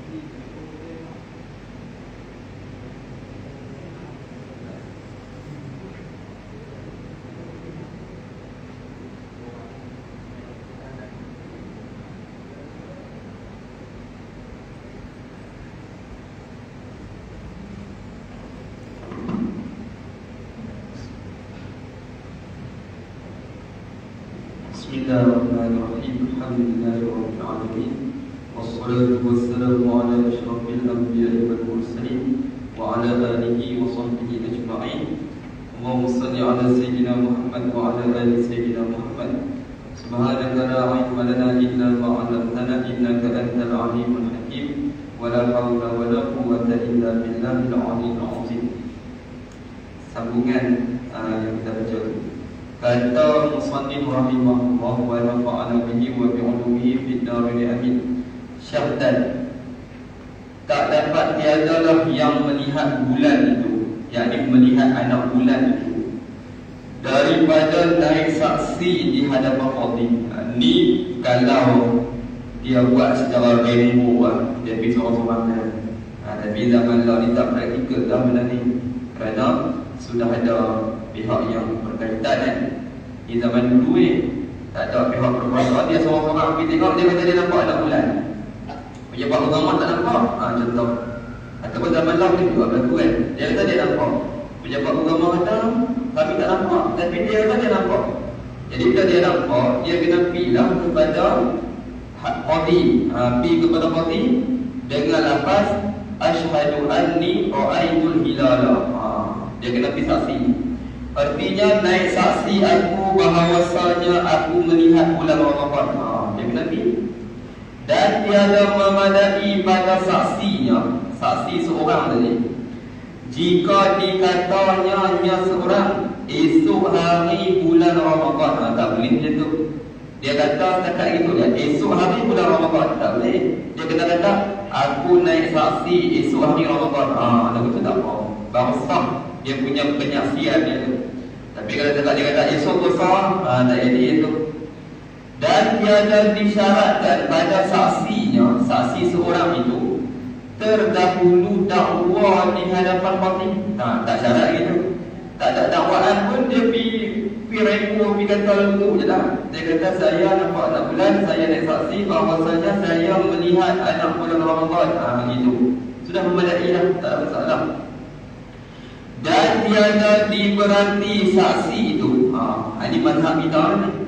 Bismillahirrahmanirrahim. Alhamdulillahirabbil alamin. Wassalatu wassalamu ala asyrafil anbiya'i wal mursalin wa ala alihi wa sahbihi ajma'in. Allahumma shalli ala sayyidina Muhammad wa ala ali sayyidina Muhammad. Subhanaka la ilma lana illa ma 'allamtana innaka antal alimul hakim. Wa la hawla wa la quwwata illa billahil aliyyil azim. Sambungan yang kita baca. Kata musannif rahimahullah wa nafa'ana bihi wa bi'ulumihi fid dharain amin. Syahdan, tak dapat tiadalah yang melihat bulan itu, yakni melihat anak bulan itu, daripada naik saksi di hadapan Allah. Ni kalau dia buat secara remo, dia pergi seorang-seorang. Tapi zaman lah ni tak praktikal dah benda ni, kerana sudah ada pihak yang berkaitan kan. Di zaman dulu tak ada pihak berkuasa, dia seorang-seorang pergi tengok, dia kata dia nampak anak bulan. Pejabat agama tak nampak, contoh. Ataupun zaman lalu juga berlaku kan, dia kata dia nampak. Pejabat agama kata kami tak nampak, tapi dia kata dia nampak. Jadi bila dia nampak, dia kena pergilah kepada qadi, pergi kepada qadi dengan lafaz asyhadu anni ra'aitul hilala. Dia kena pergi saksi. Artinya naik saksi aku bahawasanya aku melihat bulan Ramadan. Dia kena pergi. Dan tiada memadai pada saksinya, saksi seorang tadi, jika dikatanya hanya seorang esok hari bulan Ramadan. Tak boleh macam tu. Dia kata setakat itu ya, esok hari bulan Ramadan. Tak boleh. Dia kena kata aku naik saksi esok hari Ramadan. Lagu tu tak apa. Baru sah dia punya penyaksian dia tu. Tapi kalau dia kata esok besar, tak jadi itu. Dan tiada disyaratkan pada saksinya, saksi seorang itu terdahulu dakwa di hadapan qadi. Tak syarat gitu. Tak ada dakwaan pun dia pergi remo, pergi kata lagu je lah. Dia kata saya nampak anak bulan, saya naik saksi bahawasanya saya melihat anak bulan Ramadan. Gitu. Sudah memadai lah, tak ada masalah. Dan tiada diberati saksi itu. Ini mazhab kita ni.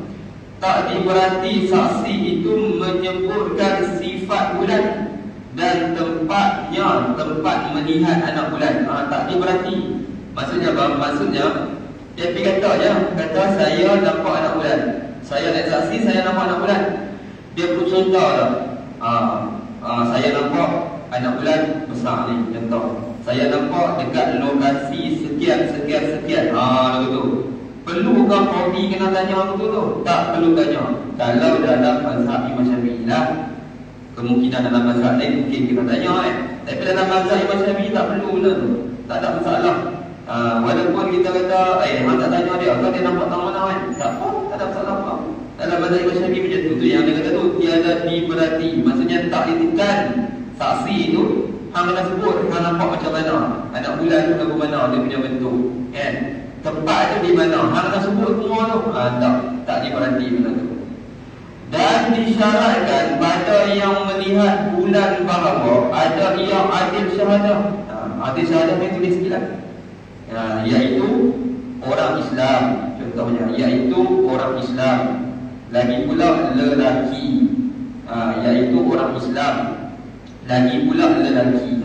Tak diberati saksi itu menyebutkan sifat bulan dan tempatnya, tempat melihat anak bulan. Tak diberati. Maksudnya apa? Maksudnya dia pergi kata je, kata saya nampak anak bulan, saya naik saksi saya nampak anak bulan. Dia pun contoh lah. Saya nampak anak bulan besar ni, contoh. Saya nampak dekat lokasi sekian. Lagu tu. Perlukah qadi kena tanya lagu tu? Tak perlu tanya. Kalau dalam mazhab Imam Syafi'i lah, kemungkinan dalam mazhab lain mungkin kita tanya Tapi dalam mazhab Imam Syafi'i tak perlu benda tu. Tak ada masalah. Walaupun kita kata hang tak tanya dia, kalau dia nampak tang mana kan? Tak apa, tak ada masalah apa. Dalam mazhab Imam Syafi'i macam tu. Yang dia kata tu tiada diberati. Maksudnya tak ditekan saksi itu. Hang kena sebut hang nampak macam mana, anak bulan tu lagu mana dia punya bentuk, kan? Tempat tu di mana, hang kena sebut semua tu. Tak diberati benda tu. Dan disyaratkan pada yang melihat bulan bahawa ada yang adil syahadah. Adil syahadah ni tulis sikit lah. Iaitu orang Islam, contohnya, iaitu orang Islam. Lagi pula lelaki, iaitu orang Islam. Lagi pula lelaki.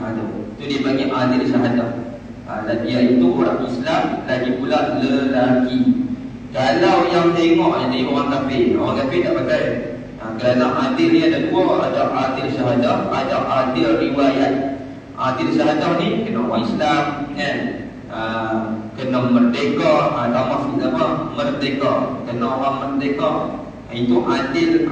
Itu dia panggil adil syahadah. Iaitu orang Islam, lagi pula lelaki. Kalau yang tengok ini orang kafir tak pakai. Kerana adil ni ada dua, ada adil syahadah, ada adil riwayat. Adil syahadah ni kena orang Islam, kan? Kena merdeka, maksud apa? Merdeka, kena orang merdeka. Itu adil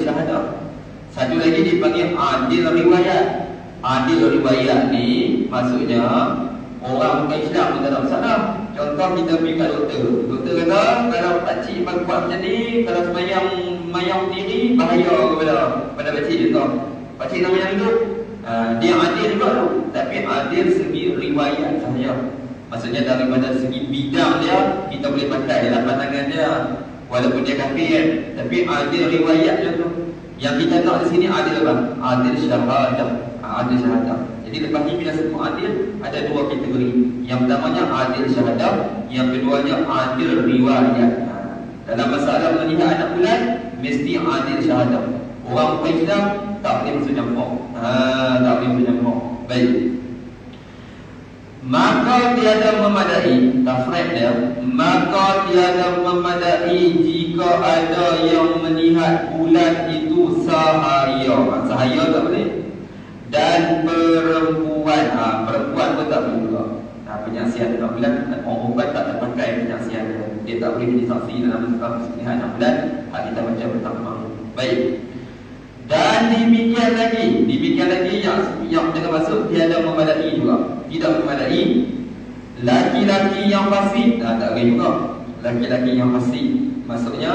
syahadah. Satu lagi dipanggil adil riwayat. Adil riwayat ni maksudnya orang bukan Islam pun tak ada masalah. Contoh kita pergi kat doktor. Doktor kata kalau pakcik buat macam ni, kalau semayang diri bahaya kepada pakcik, contoh. pakcik nama yang hidup. Dia adil juga tu, tapi adil segi riwayat sahaja. Maksudnya daripada segi bidang dia, kita boleh pakai dalam pandangan dia, walaupun dia kafir, tapi adil riwayat dia tu. Yang kita nak di sini adil apa? Adil syahadah. Adil syahadah. Jadi lepas ni bila sebut adil, ada dua kategori. Yang pertamanya adil syahadah, yang keduanya adil riwayat. Dalam masalah melihat anak bulan, mesti adil syahadah. Orang Islam tak boleh masuk campur. Tak boleh masuk campur. Baik. Maka tiada memadai, tafrid dia, maka tiada memadai jika ada yang melihat bulan itu sahaya. Sahaya tak boleh. Dan perempuan, perempuan pun tak boleh juga. Penyaksian dalam bulan, orang perempuan tak terpakai penyaksian dia. Dia tak boleh jadi saksi dalam melihat anak bulan. Kita baca pertama. Baik. Dan demikian lagi yang dengan maksud tiada memadai juga. Tidak memadai laki-laki yang fasik. Tak boleh juga. Laki-laki yang fasik, maksudnya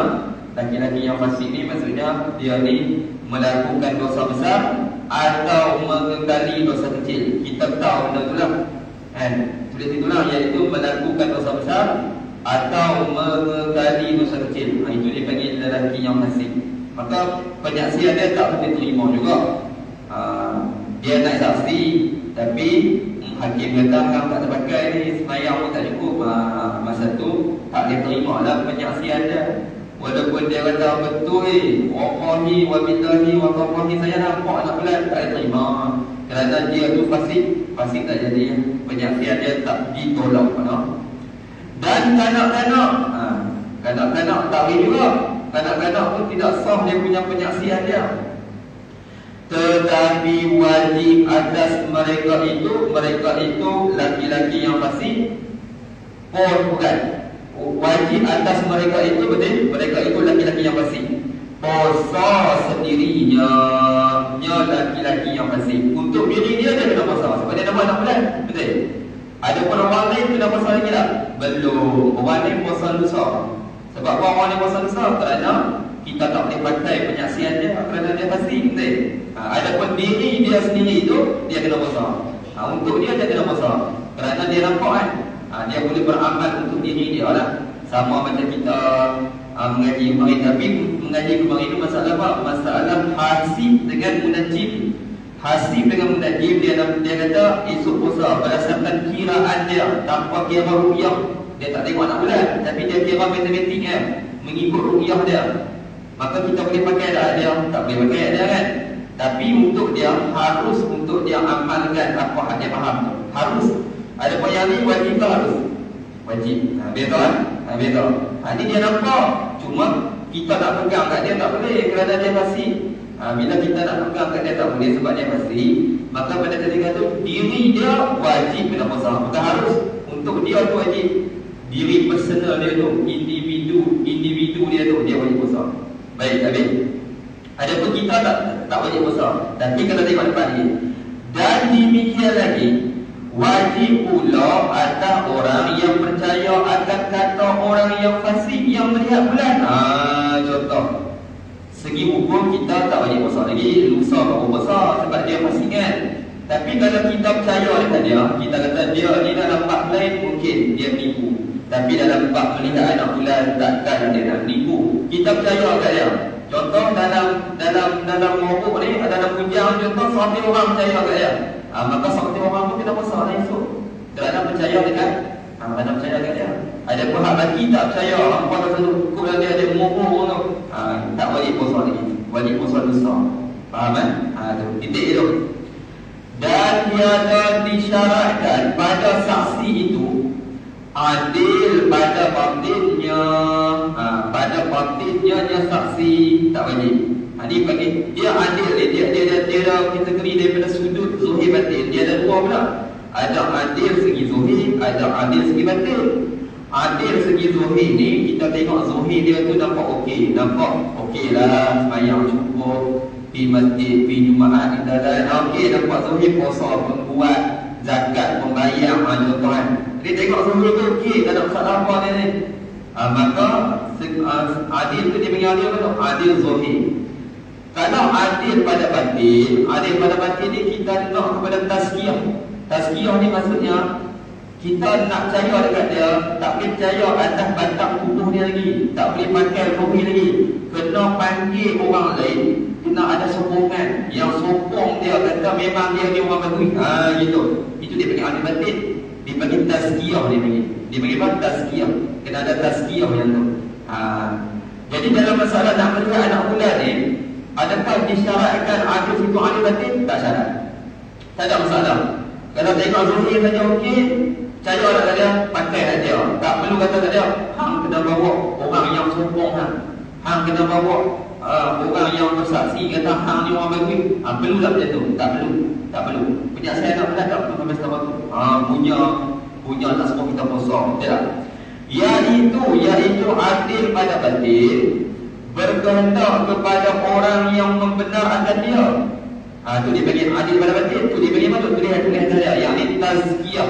laki-laki yang fasik ni maksudnya dia ni melakukan dosa besar atau mengekali dosa kecil. Kita tahu benda tu lah, kan? Tulis itulah, iaitu melakukan dosa besar atau mengekali dosa kecil. Itu dipanggil lelaki yang fasik. Maka penyaksian dia tak boleh terima juga. Dia nak saksi, tapi hakim kata kamu tak terpakai ni, semayang pun tak cukup. Masa tu tak boleh terima lah penyaksian dia. Walaupun dia kata betul wallahi wa billahi wa tallahi saya nampak anak bulan, tak boleh terima. Kerana dia tu fasik tak jadi. Penyaksian dia tak ditolak. Dan kanak-kanak, kanak-kanak tak boleh juga. Kanak-kanak pun tidak sah dia punya penyaksian dia. Tetapi wajib atas mereka itu laki-laki yang fasik, bukan. Wajib atas mereka itu, betul? Mereka itu laki-laki yang fasik. Puasa sendirinya, laki-laki yang fasik. Untuk diri dia kena puasa sebab dia nama anak bulan, betul? Ada pun orang lain kena puasa lagi tak? Belum. Orang lain puasa lusa. Sebab orang ni puasa besar kerana kita tak boleh pakai penyaksian dia kerana dia fasik, betul? Adapun diri dia sendiri itu dia kena puasa. Untuk dia kena puasa kerana dia nampak kan. Dia boleh beramal untuk diri dia lah. Sama macam kita mengaji kemarin. Tapi mengaji kemarin itu masalah apa? Masalah hasib dengan munajim. Hasib dengan munajim, dia kata esok puasa berdasarkan kiraan dia, tanpa kira ru'yah. Dia tak tengok anak bulan, tapi dia kira matematik kan, mengikut ru'yah dia. Maka kita boleh pakai tak dia? Tak boleh pakai dia kan. Tapi untuk dia harus, untuk dia amalkan apa yang dia faham tu. Harus. Ada pun yang ni wajib tak harus? Wajib. Betul kan? Betul. Ini dia nampak. Cuma kita nak pegang kat dia tak boleh kerana dia fasik. Bila kita nak pegang kat dia tak boleh sebab dia fasik, maka pada ketika tu diri dia wajib kena puasa. Bukan harus. Untuk dia tu wajib. Diri personal dia tu, individu dia tu, dia wajib puasa. Baik, habis. Adapun kita tak wajib puasa. Tapi kalau tengok depan ni. Dan demikian lagi, wajib pula atas orang yang percaya akan kata orang yang fasik yang melihat bulan. Contoh, segi hukum kita tak wajib puasa lagi. Lusa tak puasa sebab dia fasik kan. Tapi kalau kita percaya dekat dia, kita kata dia ni dalam bab lain mungkin dia menipu, tapi dalam bab melihat anak bulan takkan dia nak menipu. Kita percaya kat dia. Contoh dalam mabuk ni, dalam punjang contoh 100 orang percaya kat dia. Maka 100 orang pun kena puasa lah esok. Kerana percaya dekat kerana percaya kat dia. Ada pihak lagi tak percaya, apa rasa hukum dan dia mabuk tu. Tak wajib puasa lagi. Wajib puasa lusa. Faham kan? Titik itu. Dan tiada disyaratkan pada saksi itu adil pada batinnya. Pada batinnya saksi tak wajib. Ini bagi dia adil, dia ada kategori daripada sudut zuhir batin. Dia ada dua pula. Ada adil segi zuhir, ada adil segi batin. Adil segi zuhir ni kita tengok zuhir dia tu nampak okey, lah, sembahyang cukup, pergi masjid, pergi Jumaat di dalam, okey, nampak zuhir, puasa pun buat, zakat pun bayar, contoh kan. Jadi tengok zuhir tu okey, tak ada masalah apa dia ni. Maka adil tu dia panggil adil apa tu? Adil zuhir. Kalau adil pada batin ni kita nak kepada tazkiyah. Tazkiyah ni maksudnya kita nak percaya dekat dia, tak boleh percaya atas batang tubuh dia lagi, tak boleh pakai rohi lagi, kena panggil orang lain, kena ada sokongan yang sokong dia, kata memang dia orang bagus. Gitu. Itu dia panggil adil batin. Dia panggil tazkiyah, dia panggil apa? Tazkiyah. Kena ada tazkiyah yang tu. Jadi dalam masalah nak melihat anak bulan ni, adakah disyaratkan ada situ adil batin? Tak syarat. Tak ada masalah. Kalau tengok zuhir saja okey, percaya kat dia, pakai kat dia. Tak perlu kata kat dia, hang kena bawa orang yang sokong hang. Hang kena bawa orang yang bersaksi kata hang ni orang bagus. Perlu tak macam tu? Tak perlu. Tak perlu. Punya saya nak belah tak perlu sampai setengah tu. Punya tak semua kita kosong. Tak. Iaitu adil pada batin, berkehendak kepada orang yang membenarkan dia. Tu dia bagi adil pada batin. Tu dia bagi apa tu? Tulis saya. Yang ni tazkiyah.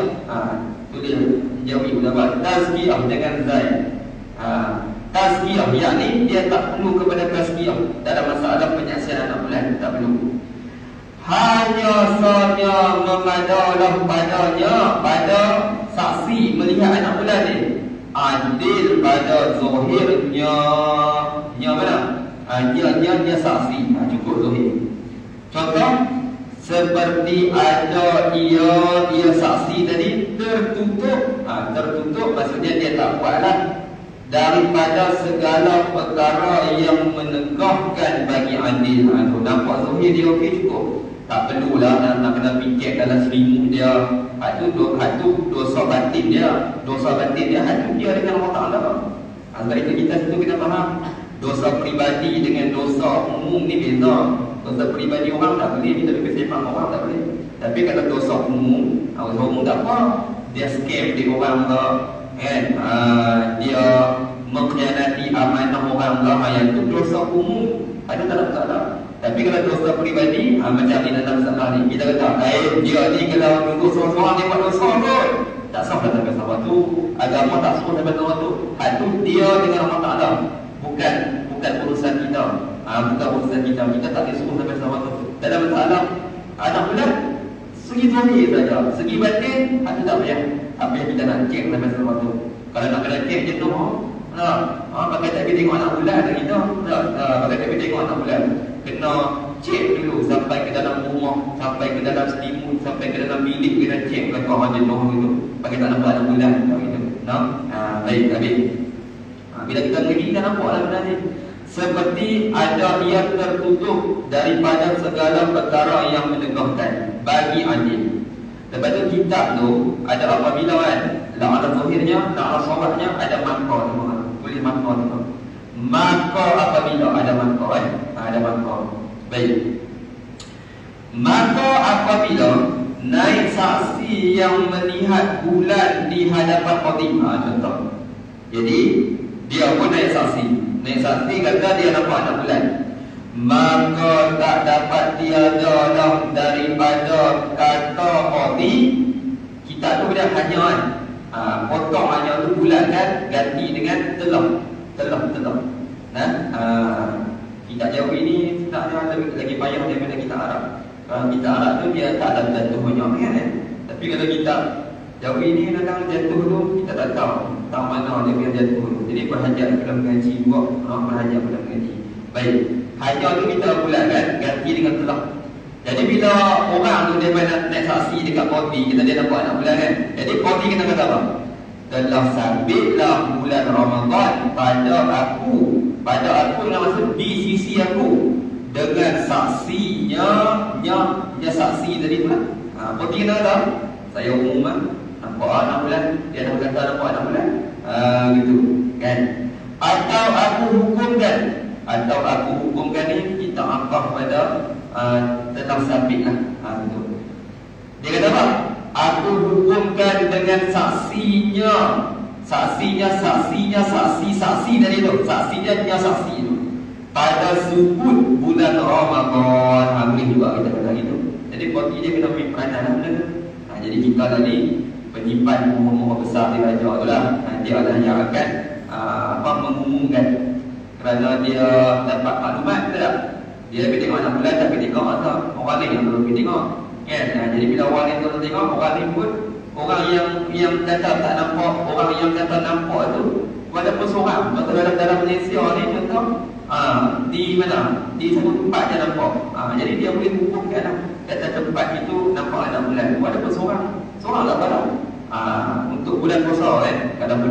Tulis jauhi ulama. Tazkiyah dengan zai. Tazkiyah, yakni dia tak perlu kepada tazkiyah dalam masalah penyaksian anak bulan. Tak perlu. Hanya sahaja memadalah padanya pada saksi melihat anak bulan ni. Adil pada zahirnya. Nya mana? Nya saksi. Cukup zahir. Contoh seperti ada ia saksi tadi tertutup. Tertutup maksudnya dia tak buatlah daripada segala perkara yang menegahkan bagi adil. Nampak zahir dia okey cukup. Tak perlulah nak kena fikir dalam selimut dia. Itu dosa batin dia. Dosa batin dia hati dia dengan Allah Ta'ala. Sebab itu kita situ kena faham, dosa peribadi dengan dosa umum ni beza. Dosa peribadi orang tak boleh, kita berkesepak orang tak boleh. Tapi kalau dosa umum, dosa umum tak apa. Dia scam di orang ke, kan? Dia mengkhianati amanah orang ke, yang itu dosa umum. Ada tak masalah. Tapi kalau dosa peribadi, macam ni dalam masalah ni, kita kata, dia ni kalau duduk seorang-seorang dia buat dosa kot, tak sah dah sampai sama tu. Agama tak sah sampai sama tu. Itu dia dengan Allah Ta'ala. Bukan urusan kita. Bukan urusan kita. Kita tak disuruh sampai sama tu. Dalam masalah anak bulan, segi zahir saja. Segi batin, itu tak payah. Tak payah kita nak cek sampai sama tu. Kalau nak kena cek je tu, pakai tak tengok anak bulan ada kita. Pakai tak tengok anak bulan. Kena cek dulu sampai ke dalam rumah, sampai ke dalam selimut, sampai ke dalam bilik, kena cek belakang orang jenuh gitu. Pakai tak nampak anak bulan gitu. Baik, habis. Bila kita pergi, kita nampaklah benda ni. Seperti ada yang tertutup daripada segala perkara yang menegahkan bagi adil. Lepas tu kitab tu ada apabila kan, la ala zahirnya, la ala sawabnya, ada makna semua. Boleh makna semua. Maka apabila ada makna kan, ada makna. Baik. Maka apabila naik saksi yang melihat bulan di hadapan khatib. Contoh. Jadi dia pun naik saksi. Naik saksi kata dia nampak anak bulan. Maka tak dapat tiada dah daripada kata khatib. Kita tu dia hanya kan, potong hanya tu bulan kan, ganti dengan telah. Kita jauh ini tak ada lagi payah daripada kita Arab. Kalau kita Arab tu dia tak ada jatuh banyak kan. Tapi kalau kita jauh ini datang jatuh tu, kita tak tahu tak mana dia punya jatuh tu. Jadi berhajat dalam mengaji buat, berhajat dalam mengaji. Baik, hajat tu kita bulatkan, ganti dengan telah. Jadi bila orang tu dia naik saksi dekat kodi, kita dia nampak anak bulan kan. Jadi kodi kena kata apa? Telah sabitlah bulan Ramadan pada aku dengan maksud di sisi aku dengan saksinya saksi tadi pula. Kodi kena kata saya umum nampak anak bulan, dia dah kata nampak anak bulan, gitu kan. Atau aku hukumkan ni kita angkah pada telah sabit lah. Gitu. Dia kata apa? Aku hukumkan dengan saksinya saksi tadi tu, saksinya tu pada sukut bulan Ramadan. Boleh juga kita kata gitu. Jadi kodi dia kena ambil peranan lah benda tu. Jadi kita tadi penyimpan umur besar di raja tu lah. Dia adalah yang akan mengumumkan kerana dia dapat maklumat, betul tak? Dia pergi tengok anak bulan, tapi tengok tak orang lain yang pergi tengok. Kan? Jadi bila orang lain tu tengok, orang lain pun, orang yang kata tak nampak, orang yang kata nampak tu walaupun seorang. Contoh dalam Malaysia ni contoh, di mana? Di satu tempat dia nampak. Jadi dia boleh hukumkan kata tempat itu nampak anak bulan walaupun seorang. Seorang tak tahu. Untuk bulan puasa kan, kalau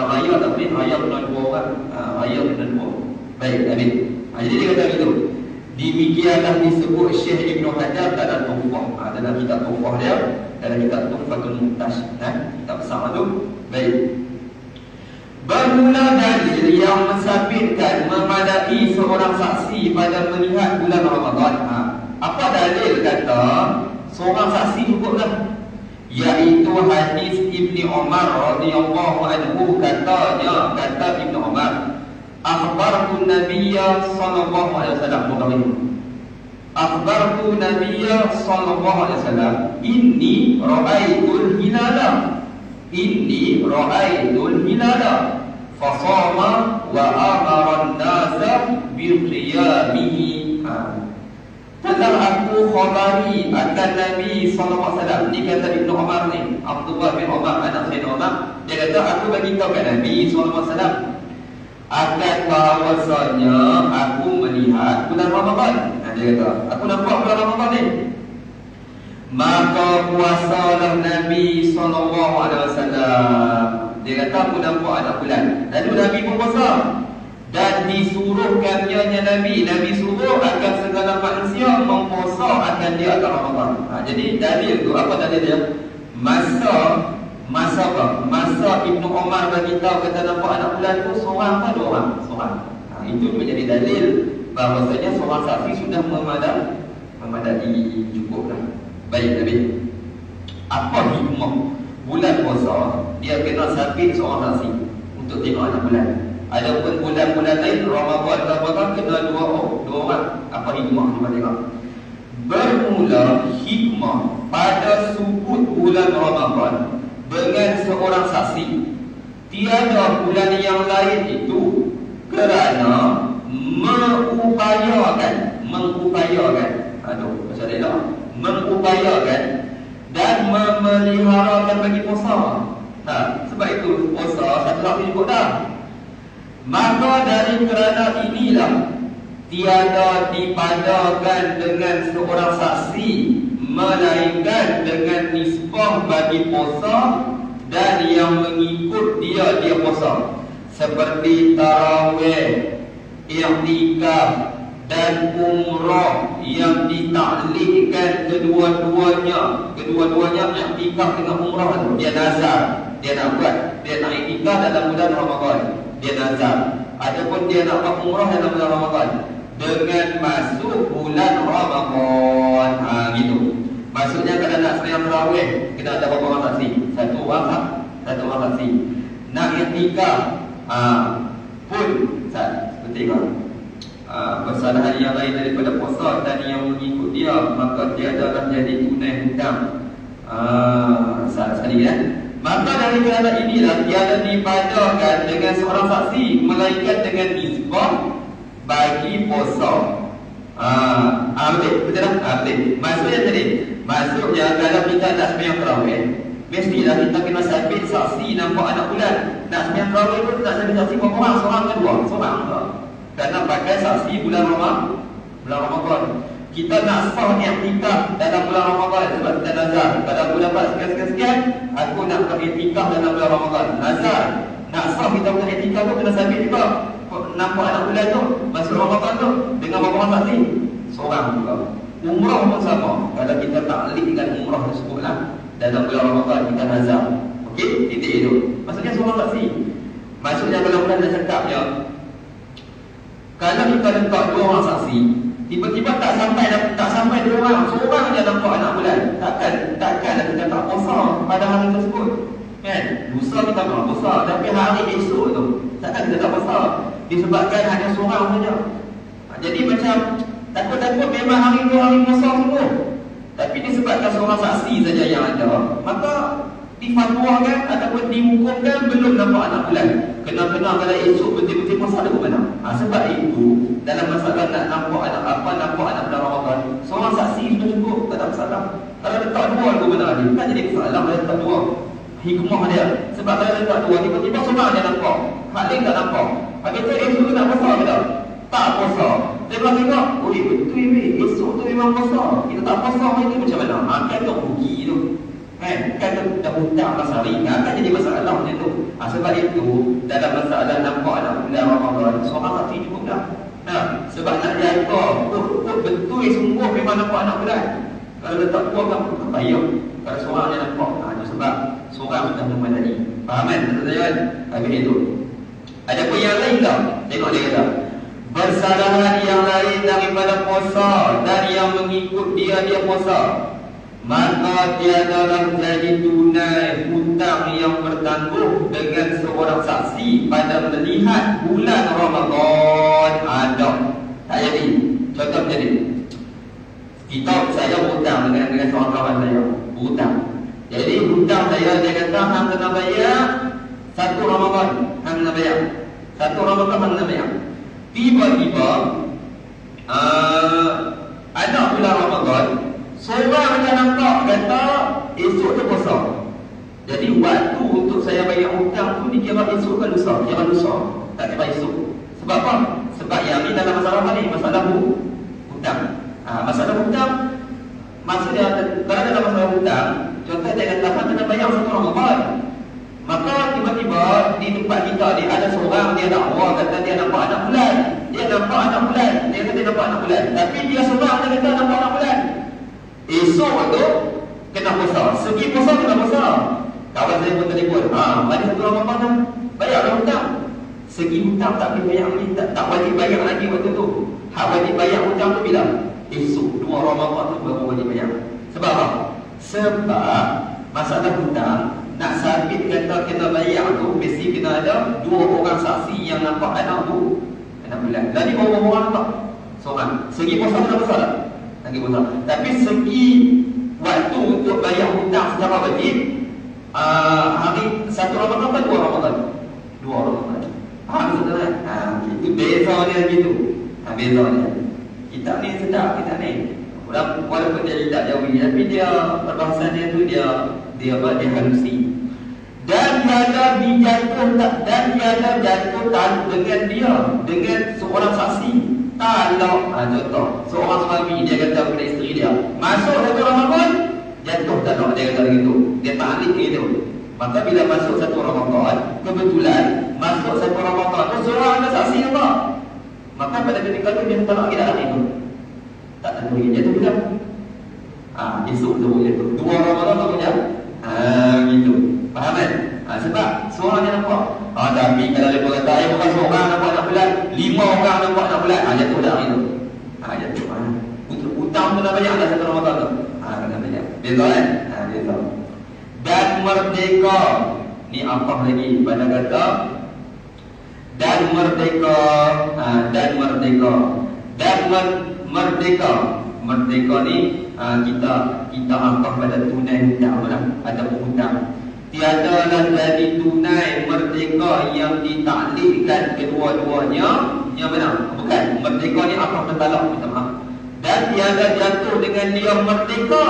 raya tak boleh, raya kena 2 orang, raya kena 2. Baik, Amin. Jadi dia kata begitu. Demikianlah disebut Syekh Ibn Hajar dalam Tuhfah, dalam kitab Tuhfah dia, dalam kitab Tuhfatul Muhtaj, kitab besar tu. Baik. Bermula dalil yang mensabitkan memadai seorang saksi pada melihat bulan Ramadan. Apa dalil kata seorang saksi cukuplah? Iaitu hadis Ibni Umar radhiyallahu anhu, katanya, kata Ibnu Umar, akhbartu Nabiyya sallallahu alaihi wasallam, akhbartu Nabiyya sallallahu alaihi wasallam inni ra'aitul hilala, inni ra'aitul hilala fasama wa amara an-nasa bi qiyamihi. Telah aku khabari akan Nabi sallallahu alaihi wasallam. Ni kata Ibnu Umar ni, Abdullah bin Umar, anak Sayyidina Umar, dia kata aku bagi tahu kat Nabi sallallahu alaihi wasallam akan bahawasanya aku melihat bulan Ramadan. Dia kata, aku nampak bulan Ramadan ni. Maka puasalah Nabi sallallahu alaihi wasallam. Dia kata aku nampak anak bulan. Lalu Nabi pun puasa. Dan disuruhkannya Nabi suruh akan segala manusia mempuasa akan dia akan Ramadan. Jadi dalil tu, apa dalil dia? Masa apa? Masa Ibnu Umar bagi tahu kata nampak anak bulan tu seorang ke 2 orang? Seorang. Itu menjadi dalil bahawasanya seorang saksi sudah memadai, cukuplah. Baik, Nabi. Apa hikmah bulan puasa dia kena sabit seorang saksi untuk tengok anak bulan? Adapun bulan-bulan lain Ramadan kena 2 orang. Apa hikmah? Cuba tengok. Bermula hikmah pada subut bulan Ramadan dengan seorang saksi, tiada bulan yang lain itu kerana mengupayakan dan memeliharakan bagi puasa. Sebab itu puasa satu saksi cukup dah. Maka dari kerana inilah tiada dipadakan dengan seorang saksi melainkan dengan nisbah bagi puasa dan yang mengikut dia puasa, seperti tarawih, i'tikaf dan umrah yang ditaklikkan kedua-duanya i'tikaf dengan umrah tu dia nazar, dia nak buat, dia nak i'tikaf dalam bulan Ramadan, dia nazar. Adapun dia nak buat umrah dalam bulan Ramadan dengan masuk bulan Ramadan. Gitu. Maksudnya kalau nak sembahyang tarawih kena ada berapa orang saksi? Satu orang saksi. Nak i'tikaf pun seperti kesalahan yang lain daripada puasa dan yang mengikut dia, maka dia adalah jadi tunai hutang. Salah sekali kan? Maka dari kerana inilah tiada dipadakan dengan seorang saksi melainkan dengan nisbah bagi puasa. Betul tak? Betul. Maksudnya kalau kita nak sembahyang tarawih, mestilah kita kena sabit saksi nampak anak bulan. Nak sembahyang tarawih pun tak sabit saksi berapa orang? Seorang ke 2? Seorang ke? Kerana pakai saksi bulan Ramadan. Kita nak sah i'tikaf dalam bulan Ramadan sebab kita nazar. Kalau aku dapat sekian-sekian, aku nak i'tikaf dalam bulan Ramadan. Nazar. Nak sah kita buat i'tikaf tu kena sabit juga. Nampak anak bulan tu, masuk Ramadan tu dengan berapa orang saksi? Seorang juga. Umrah pun sama. Kalau kita taklikkan umrah tersebutlah dalam bulan Ramadan kita nazar. Okey, titik itu. Maksudnya seorang saksi. Maksudnya kalau bulan dah cakapnya, kalau kita letak 2 orang saksi, tiba-tiba tak sampai 2 orang, seorang je nampak anak bulan, takkanlah kita tak puasa pada hari tersebut. Kan? Lusa kita tak puasa, tapi hari esok tu takkan kita tak puasa disebabkan hanya seorang saja. Jadi macam takut-takut memang hari tu hari puasa semua, tapi disebabkan seorang saksi saja yang ada, maka difatwakan ataupun dihukumkan belum nampak anak bulan. Kena-kena kalau esok betul-betul masalah ke mana? Sebab itu dalam masalah nak nampak anak bulan Ramadan, seorang saksi sudah cukup, tak ada masalah. Kalau letak dua ke mana ni, kan jadi masalah kalau letak dua. Hikmah dia. Sebab kalau letak dua, tiba-tiba seorang dia nampak, hak lain tak nampak. Hak kita esok nak puasa ke tak? Tak puasa. Dia bilang tengok, oi betul ni, esok tu memang puasa. Kita tak puasa hari tu macam mana? Kan tak rugi tu. Kan dah hutang pasal ringan, kan jadi masalah macam tu. Sebab itu dalam masalah nampak anak bulan Ramadan, seorang saksi cukup dah. Sebab nak jaga betul sungguh memang nampak anak bulan. Kalau letak dua kan payah. Kalau seorang yang nampak, itu sebab seorang sudah memadai. Faham kan? Betul-betul. Habis itu ada pun yang lain tak? Tengok dia kata, bersalahan yang lain daripada puasa dan yang mengikut dia puasa, maka dia dalam jadi tunai hutang yang bertangguh dengan seorang saksi pada melihat bulan Ramadan ada. Tak jadi. Contoh macam ni. Saya hutang dengan seorang kawan saya. Hutang. Jadi hutang saya, dia kata hang kena bayar 1 Ramadan. Hang kena bayar 1 Ramadan, hang kena bayar. Tiba-tiba ada bulan Ramadan, seorang yang nampak kata esok tu puasa. Jadi waktu untuk saya bayar hutang tu dikira esok ke lusa? Kira lusa, tak kira esok. Sebab apa? Sebab yang ni dalam masalah apa ni? Masalah hutang. Masalah hutang, maksudnya kalau dalam masalah hutang, contoh dia kata kena bayar 1 Ramadan. Maka tiba-tiba di tempat kita ni ada seorang dia dakwa kata dia nampak anak bulan. Dia nampak anak bulan. Dia kata dia nampak anak bulan. Tapi dia seorang dia kata nampak anak bulan. Esok tu kena puasa. Segi puasa kena puasa. Kawan saya pun telefon, balik 1 Ramadan bayar hutang. Segi hutang tak boleh bayar lagi, tak wajib bayar lagi waktu tu. Hak wajib bayar hutang tu bila? Esok 2 Ramadan tu baru wajib bayar. Sebab apa? Sebab masalah hutang nak sabit kata kena bayar tu, mesti kena ada 2 orang saksi yang nampak anak tu anak bulan. Jadi berapa orang nampak? Seorang. Segi puasa kena puasa tak? Lagi puasa. Tapi segi waktu untuk bayar hutang secara wajib, hari 1 Ramadan atau 2 Ramadan? 2 Ramadan. Betul kan? Itu beza dia gitu. Beza dia. Kita ni sedap, kita ni. Walaupun dia tidak jauh, tapi dia perbahasan dia tu dia halusi. Dan dia ada jatuh dengan dia, dengan seorang saksi. Kalau contoh seorang suami dia kata kepada isteri dia, masuk 1 Ramadan jatuh talak, dia kata begitu, dia ta'liq gitu. Maka bila masuk 1 Ramadan, kebetulan masuk 1 Ramadan tu seorang ada saksi apa? Maka pada ketika itu dia talak kita hari itu. Tak tentu dia jatuh bila? Esok tu jatuh 2 Ramadan tu dia. Gitu. Faham kan? Sebab seorang yang nampak. Tapi kalau dia kata bukan seorang nampak anak bulan, 5 orang nampak anak bulan, jatuh dah hari tu. Jatuh. Hutang tu dah banyak dah 1 Ramadan tu. Kena banyak. Beza kan? Beza. Dan merdeka. Ni apa lagi pada kata? Dan merdeka. Merdeka ni kita angkat pada tunai hutang lah, ataupun hutang. Tiadalah jadi tunai merdeka yang ditaklikkan kedua-duanya. Yang mana? Bukan. Merdeka ni apa bertalak, minta maaf. Dan tiada jatuh dengan dia merdeka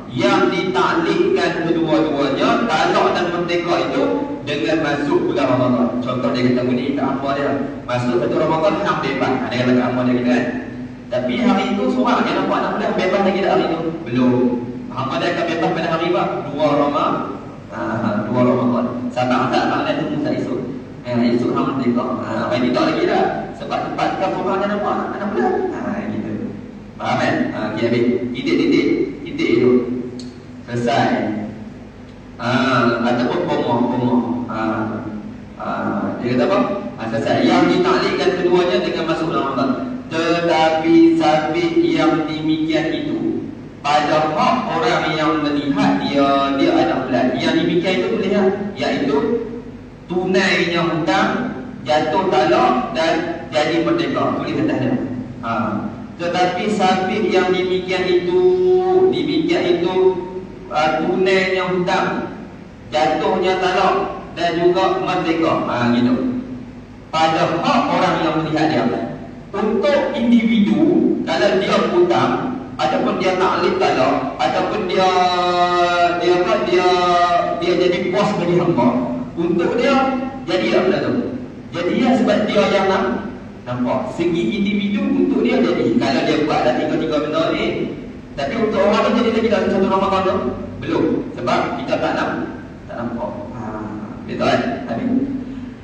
yang ditaklikkan kedua-duanya. Talak dan merdeka itu dengan masuk bulan Ramadan. Contoh dia kata bunyi kat apa dia, masuk 1 Ramadan hang bebas. Dia kata kat apa dia kata kan. Tapi hari itu seorang yang nampak anak bulan bebas lagi tak hari itu? Belum. Hang dia akan bebas pada hari apa? 2 Ramadan. 2 Ramadan. Sabang tak nak tunggu tak esok. Esok hang merdeka. Ini tak lagi dah. Sebab tempat kau seorang yang nampak anak bulan. Gitu. Faham kan? Okay, habis. Titik itu. Selesai. Ataupun pomoh. Dia kata apa? Selesai. Yang ditaklikkan keduanya dengan masuk dalam Ramadan. Tetapi sabit yang demikian itu pada hak orang yang melihat dia ada bulan, yang demikian itu melihat, iaitu tunainya hutang, jatuh talak dan jadi merdeka. Tulis atas dia. Tetapi sabit yang demikian itu tunainya hutang, jatuhnya talak dan juga merdeka. Gitu. Pada hak orang yang melihat dia. Untuk individu, kalau dia hutang ataupun dia taklid talak ataupun dia jadi bos bagi hamba, untuk dia jadi apa tu? Jadi dia sebab dia yang nampak. Segi individu untuk dia jadi. Kalau dia buat dah tiga benda ni. Tapi untuk orang ni jadi lagi dalam satu Ramadan tu belum. Sebab kita tak nampak. Betul kan? Habis.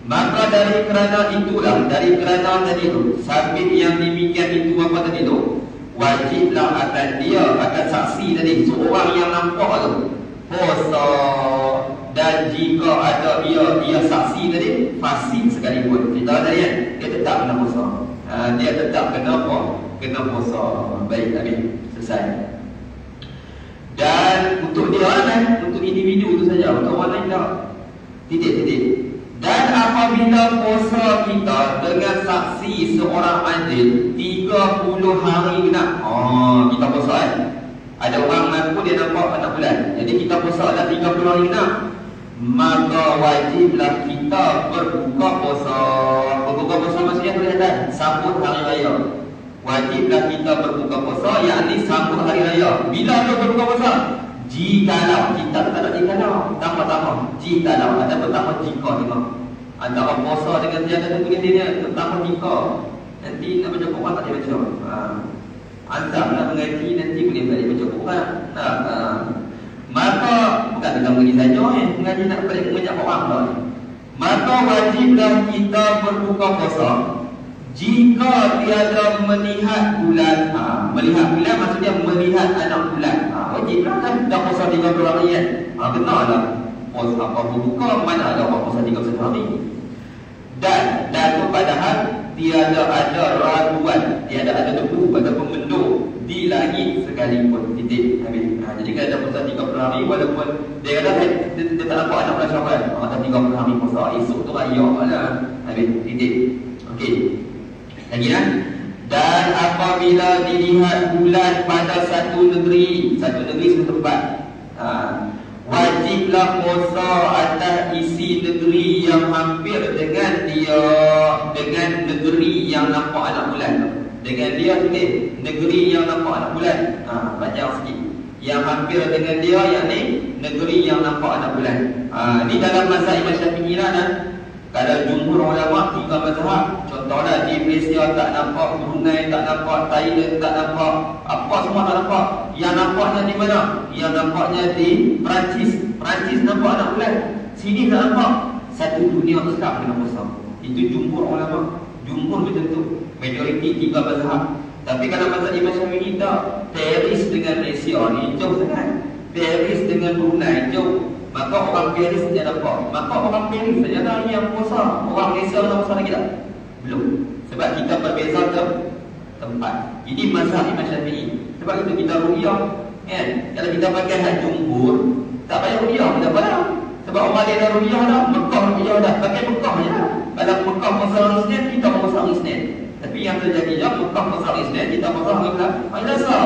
Maka dari kerana itulah, dari kerana tadi tu, sabit yang demikian itu apa tadi tu, wajiblah akan dia, akan saksi tadi, seorang yang nampak tu puasa. Dan jika ada ia saksi tadi fasik sekalipun, kita tadi kan, dia tetap kena puasa. Dia tetap kena apa? Kena puasa. Baik, habis, selesai. Dan untuk dia kan, untuk individu tu saja, untuk orang lain tak. Titik. Dan apabila puasa kita dengan saksi seorang adil 30 hari genap. Kita puasa kan. Ada orang mengaku dia nampak 6 bulan. Jadi kita puasa dah 30 hari genap. Maka wajiblah kita berbuka puasa. Berbuka puasa maksudnya kelihatan sambut hari raya. Wajiblah kita berbuka puasa, yakni sambut hari raya. Bila kita berbuka puasa? Jikalau kita tak ada jikalau, tambah jikalau ada pertama jika tengok. Antara puasa dengan tiada tentu dia pertama jika. Nanti nak baca Quran tak dia baca. Anda nak mengerti nanti boleh balik baca Quran. Maka bukan kita mengaji saja mengaji nak balik mengajak orang dah. Maka wajiblah kita berbuka puasa jika tiada melihat bulan. Melihat bulan maksudnya melihat anak bulan. Wajiblah kan dah puasa 30 hari kan. Benarlah. Puasa apa berbuka mana ada orang puasa 30 hari. Dan padahal tiada ada raguan, tiada ada debu ataupun mendung di langit sekalipun. Titik. Habis. Jadi kalau ada puasa 30 hari walaupun dia kata dia tak nampak anak bulan Syawal. Ada 30 hari puasa, esok tu raya lah. Habis. Titik. Okey. Lagi kan? Dan apabila dilihat bulan pada satu negeri satu tempat, wajiblah puasa atas isi negeri yang hampir dengan dia, dengan negeri yang nampak anak bulan. Dengan dia negeri yang nampak anak bulan. Panjang sikit. Yang hampir dengan dia, yakni negeri yang nampak anak bulan. Ni dalam mazhab Imam Syafi'i lah. Kalau jumhur ulama 3 mazhab, contohlah di Malaysia tak nampak, Brunei tak nampak, Thailand tak nampak, apa semua tak nampak. Yang nampaknya di mana? Yang nampaknya di Perancis. Perancis nampak anak bulan. Sini tak nampak. Satu dunia Islam kena puasa. Itu jumhur ulama. Jumhur macam tu. Majoriti 3 mazhab. Tapi kalau mazhab Imam Syafi'i tak, Paris dengan Malaysia ni jauh sangat. Paris dengan Brunei jauh. Maka orang Paris saja nampak. Maka orang Paris saja dah yang puasa. Orang Malaysia nak puasa lagi tak? Belum. Sebab kita berbeza tempat. Ini mazhab Imam Syafi'i. Sebab itu kita ru'yah kan? Kalau kita pakai hak jumhur, tak payah ru'yah, tak payah. Sebab orang dia dah ru'yah dah, Mekah ru'yah dah, pakai Mekah je lah. Kalau Mekah puasa hari Isnin, kita puasa hari Isnin. Tapi yang terjadi je, Mekah puasa hari Isnin, kita puasa hari Selasa.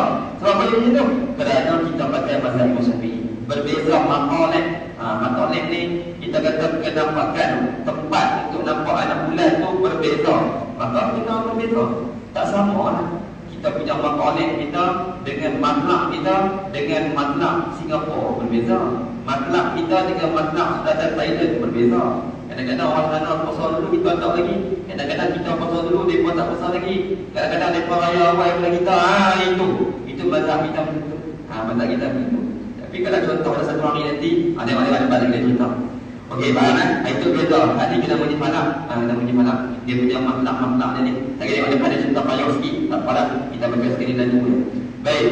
Sebab apa yang macam tu? Kerana kita pakai mazhab Imam Syafi'i. Berbeza maqalat. Maqalat ni kita kata kenampakan tempat untuk nampak anak bulan tu berbeza. Maka kita berbeza. Tak sama lah. Kita punya maqalat kita dengan matlak kita dengan matlak Singapura berbeza. Matlak kita dengan matlak Selatan Thailand berbeza. Kadang-kadang orang sana puasa dulu kita tak lagi. Kadang-kadang kita puasa dulu mereka tak puasa lagi. Kadang-kadang mereka raya awal daripada kita. Itu mazhab kita begitu. Mazhab kita begitu. Tapi kalau contoh pada satu hari nanti, ada balik dia cerita. Okey, faham kan? Itu beza. Tadi kita punya malam, dia punya maklak dia ni. Tak kira ada cerita payah sikit, tak apalah. Kita baca sekali dan dua. Baik.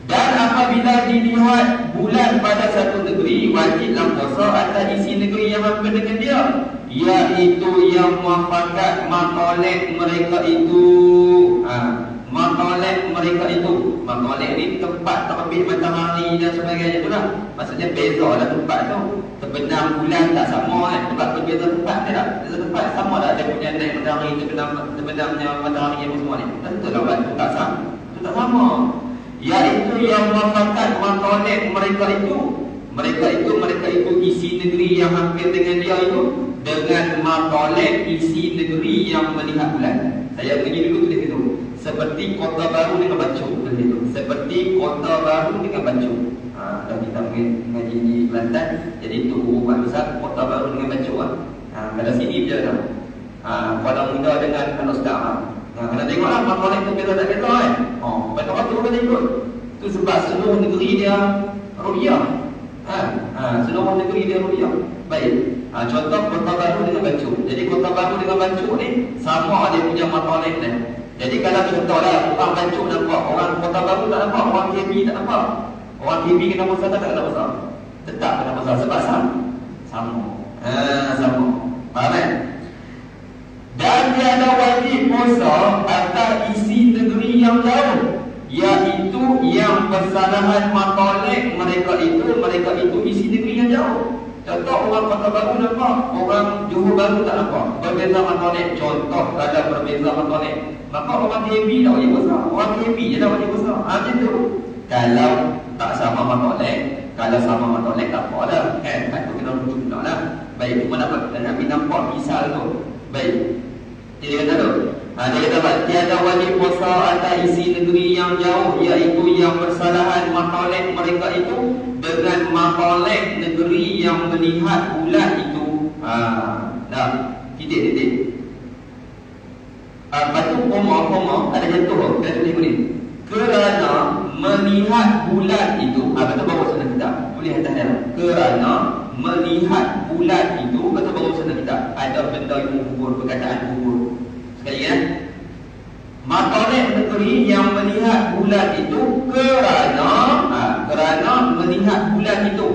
Dan apabila dilihat bulan pada satu negeri, wajiblah puasa atas isi negeri yang hampir dengan dia, iaitu yang muafakat maqalat mereka itu. Maqalat mereka itu. Maqalat ni tempat terbit matahari dan sebagainya itulah. Maksudnya beza lah tempat tu. Terbenam bulan tak sama kan. Sebab berbeza tempat dia tak. Beza tempat sama tak dia punya naik matahari, terbenamnya matahari yang semua ni. Tentu lah waktu tak sama. Itu tak sama. Iaitu yang muafakat maqalat mereka itu. Mereka itu isi negeri yang hampir dengan dia itu dengan matolek isi negeri yang melihat bulan. Saya pergi dulu tulis itu. Seperti Kota Baru dengan Bacok, tulis itu. Seperti Kota Baru dengan Bacok. Kalau kita mengaji di Kelantan, jadi itu hubungan besar Kota Baru dengan Bacok. Kalau sini dia dah. Kuala Muda dengan Al-Ustaz. Kena tengoklah matolek itu beza tak beza kan. Pada waktu kita ikut. Itu sebab seluruh negeri dia ru'yah. Seluruh negeri dia ru'yah. Baik. Contoh Kota Baru dengan Bacok. Jadi Kota Baru dengan Bacok ni sama dia punya matolek ni. Jadi kalau contohlah orang Bacok nampak, orang Kota Baru tak nampak, orang KB tak nampak. Orang KB kena masalah tak kena masalah. Tetap kena masalah sebab sama. Sama. Faham kan? Dan tiada wajib puasa atas isi negeri yang jauh, iaitu yang bersalahan matolek mereka itu isi negeri yang jauh. Contoh orang Kota Baru nampak, orang Johor Baru tak nampak. Berbeza matolek. Contoh kalau berbeza matolek, maka orang KB tak wajib puasa. Orang KB je tak wajib puasa. Macam tu. Kalau tak sama matolek, kalau sama matolek tak apa dah. Tak kena rujuk pula lah. Baik, cuma dapat nampak misal tu. Baik. Dia kata tu. Dia kata tiada wajib puasa atas isi negeri yang jauh, iaitu yang bersalahan matolek mereka itu dengan matolek negeri yang melihat bulan itu. Titik. Lepas tu koma ada jatuh. Kita tulis ni. Kerana melihat bulan itu, betul bawa sana kita. Tulis atas dia. Kerana melihat bulan itu, betul bawa sana kita. Ada benda yang mengukur, perkataan mengukur. Sekali ya. Matolek negeri yang melihat bulan itu kerana melihat bulan itu.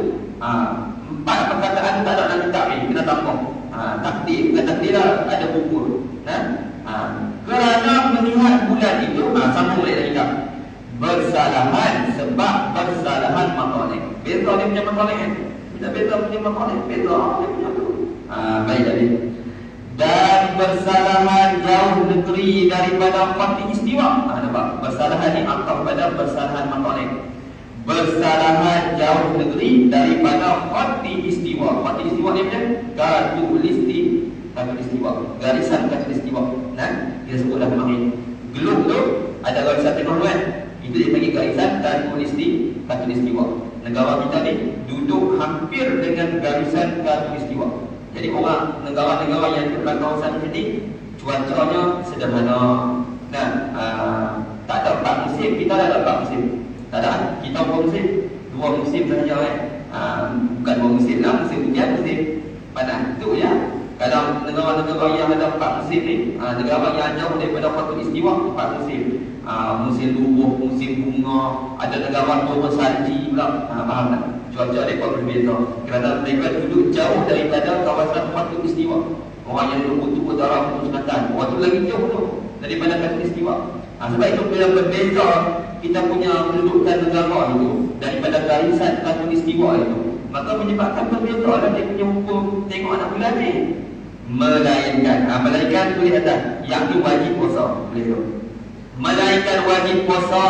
Empat perkataan tak ada dalam kitab ni, kena tambah. Takdir, bukan takdir lah, ada ukur. Kerana melihat bulan itu, sambung balik dalam kitab. Bersalahan sebab bersalahan matolek. Beza dia punya matolek kan? Kita beza punya matolek, beza dia punya tu. Baik tadi. Dan bersalahan jauh negeri daripada Fatih Istiwa. Nampak? Bersalahan ni atau pada bersalahan matolek. Bersalahan jauh negeri daripada Fatih Istiwa. Fatih Istiwa ni macam Katulistiwa. Garisan Katulistiwa. Dia sebutlah memang gelung tu ada garisan tengah kan. Itu dia panggil garisan Katulistiwa. Negara kita ni duduk hampir dengan garisan Katulistiwa. Jadi orang negara-negara yang di kawasan ini cuacanya sederhana. Tak ada 4 musim, kita ada 4 musim. Tak ada, kita 2 musim. 2 musim sahaja kan. Bukan 2 musim lah, musim hujan, musim panas. Itu ya. Kalau negara-negara yang ada 4 musim ni, negara yang jauh daripada Fatul Istiwa 4 musim. Musim luruh, musim bunga, ada negara turun salji pula. Faham tak? Cuaca mereka berbeza kerana mereka duduk jauh daripada kawasan Fatul Istiwa. Orang yang duduk kutub utara, kutub selatan, orang tu lagi jauh tu daripada Fatul Istiwa. Sebab itu bila berbeza kita punya kedudukan negara itu daripada garisan Fatul Istiwa itu, maka menyebabkan berbeza lah dia punya hukum tengok anak bulan ni. Melainkan tulis atas yang tu wajib puasa. Melainkan wajib puasa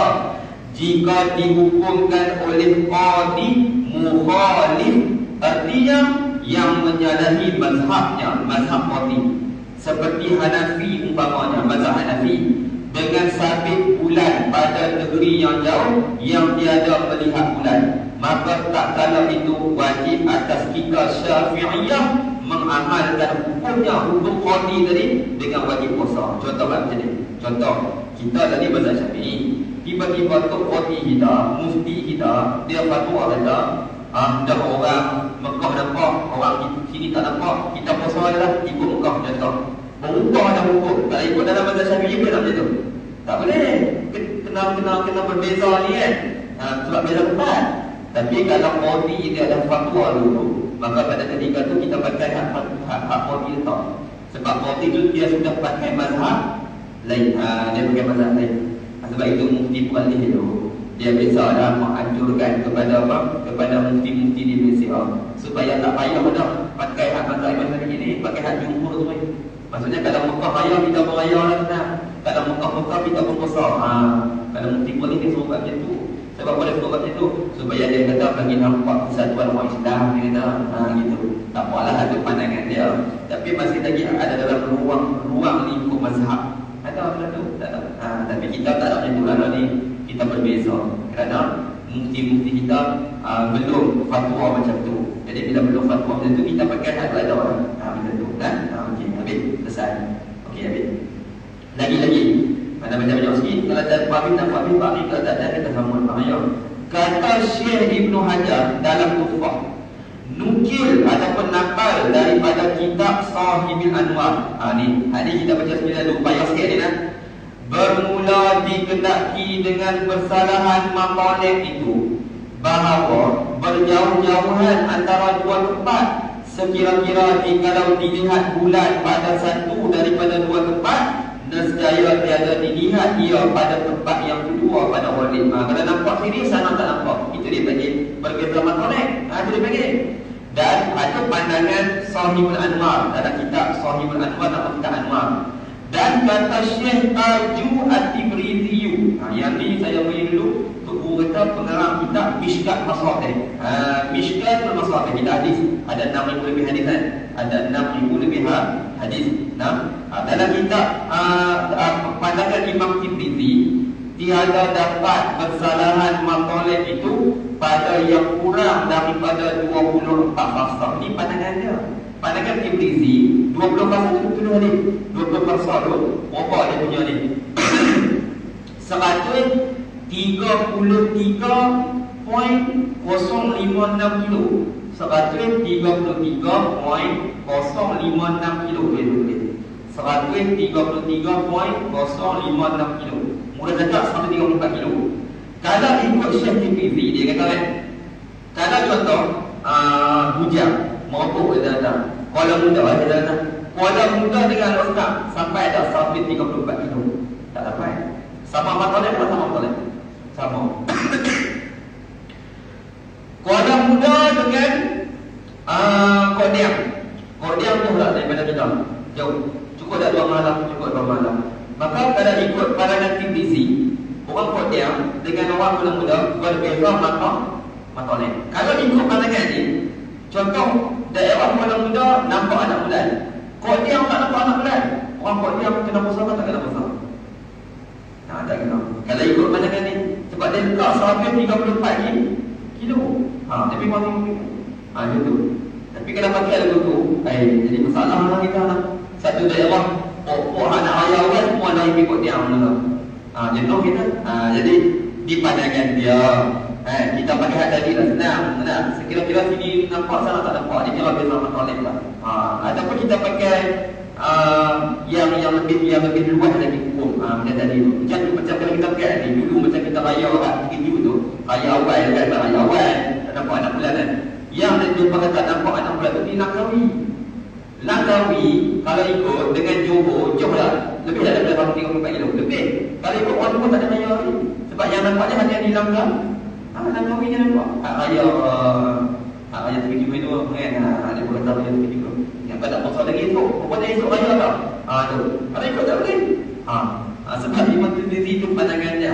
jika dihukumkan oleh qadi mukhalif, artinya yang menyalahi mazhabnya, mazhab qadi. Seperti Hanafi umpamanya, mazhab Hanafi dengan sabit bulan pada negeri yang jauh yang tiada melihat bulan, maka tak kala itu wajib atas kita Syafi'iyah mengamalkan hukumnya, hukum qadi tadi dengan wajib puasa. Contoh macam ni. Contoh, kita tadi mazhab Syafi'i, tiba-tiba tu qadi kita, mufti kita, dia fatwa kata, dah orang Mekah nampak, orang sini tak nampak, kita puasa lah, ikut Mekah contoh. Berubah dah hukum. Tak ikut dalam mazhab Syafi'i pun macam tu. Tak boleh. Kena berbeza ni kan. Sebab beza tempat. Tapi kalau qadi dia ada fatwa dulu, maka pada ketika tu kita pakai hak qadi letak. Sebab qadi tu dia sudah pakai mazhab lain. Dia pakai mazhab lain. Sebab itu mufti Pualih itu dia biasalah menganjurkan kepada apa? Kepada mufti-mufti di Malaysia supaya tak payah dah pakai hak mazhab ini, pakai hak jumhur tu. Maksudnya kalau Mekah raya kita beraya lah senang. Kalau Mekah kita pun besar. Kalau mufti Pualih dia suruh buat macam tu. Sebab pada sebab itu supaya dia kata bagi nampak persatuan umat Islam, dia kata gitu. Tak apalah ada pandangan dia, tapi masih lagi ada dalam ruang lingkup mazhab. Ada macam tu? Tak ada. Tapi kita tak ada macam tu lah ni. Kita berbeza kerana mufti-mufti kita belum fatwa macam tu. Jadi bila belum fatwa macam tu, kita pakai hak ada orang macam tu kan. Okey, habis selesai. Okey, habis. Lagi-lagi mana macam-macam sikit. Kalau tak faham, tak faham, kalau tak ada kita sambung bahaya. Kata Syekh Ibn Hajar dalam Tuhfah, nukil ataupun nakal daripada kitab Sahibil Anwar. Ni hadis kita baca sekali dulu, payah sikit ni kan. Bermula dikendaki dengan persalahan maqalah itu bahawa berjauh-jauhan antara dua tempat sekira-kira kalau dilihat bulan pada satu daripada dua tempat, nescaya tiada dilihat ia pada tempat yang kedua pada walid. Kalau nampak sini, sana tak nampak. Itu dia panggil berbeza maqalah. Itu dia panggil. Dan ada pandangan Sahibul Anwar dalam kitab Sahibul Anwar atau kitab Anwar. Dan kata Syekh Aju At-Tibrizi, yang ni saya beri dulu untuk guru kata pengarang kitab Mishkat Masabih. Mishkat Masabih kita hadis ada 6,000 lebih hadis kan? Ada 6,000 lebih hadis. Dalam kitab pandangan Imam Tibrizi, tiada dapat bersalahan maqalah itu pada yang kurang daripada 24 fasal. Ini pandangan dia. Pandangan Tibrizi 20 fasal tu betul ni. 20 fasal tu berapa dia punya ni? 133.056 kilo. 133.056 kilo dia tulis. 133.056 kilo. Mudah cakap 134 kilo. Kalau ikut Syekh Tibrizi, dia kata kan, kalau contoh bujang mampu dia datang, kalau muda dia datang, kalau muda dengan ustaz sampai ada 134 kilo, tak dapat. Sama maqalah atau sama maqalah? Sama. Kalau muda dengan Kodiam jauh lah daripada kita, jauh. Cukup dah 2 malam, Maka kalau ikut pandangan Tibrizi, orang Kodiam dengan orang muda berbeza maqalah. Kalau ikut pandangan ni, contoh daerah muda nampak anak bulan, Kodiam tak nampak anak bulan. Orang Kodiam kena puasa tak kena puasa? Tak kena. Kalau ikut pandangan ni, sebab dia letak 134 kilo. Tapi masih macam tu. Tapi kalau pakai lagu tu, jadi masalah lah kita lah. Satu daerah pokok anak raya kan semua dah ikut dia lah. Contoh kita. Jadi di pandangan dia, kita pakai hak tadi lah, senang. Sekira-kira sini nampak, sana tak nampak. Dia kira beza maqalah lah. Ataupun kita pakai yang lebih luas lagi hukum. Macam tadi tu. Macam kalau kita pakai ni dulu, macam kita raya kat Bukit tu, raya awal kan, raya awal tak nampak anak bulan kan. Yang dia pakai tak nampak anak bulan tu di Langkawi. Kalau ikut dengan Johor lah, lebih daripada 34 kilo. Lebih. Kalau ikut orang tua tak ada raya lagi. Sebab yang nampaknya hanya di Langkawi je nampak. Hak raya tepi itu kan. Dia pun kata raya tepi juga. Yang tak ada pasal lagi esok. Pokoknya esok raya tak? Tu. Kalau ikut tak boleh. Sebab Imam Tibrizi itu pandangan dia.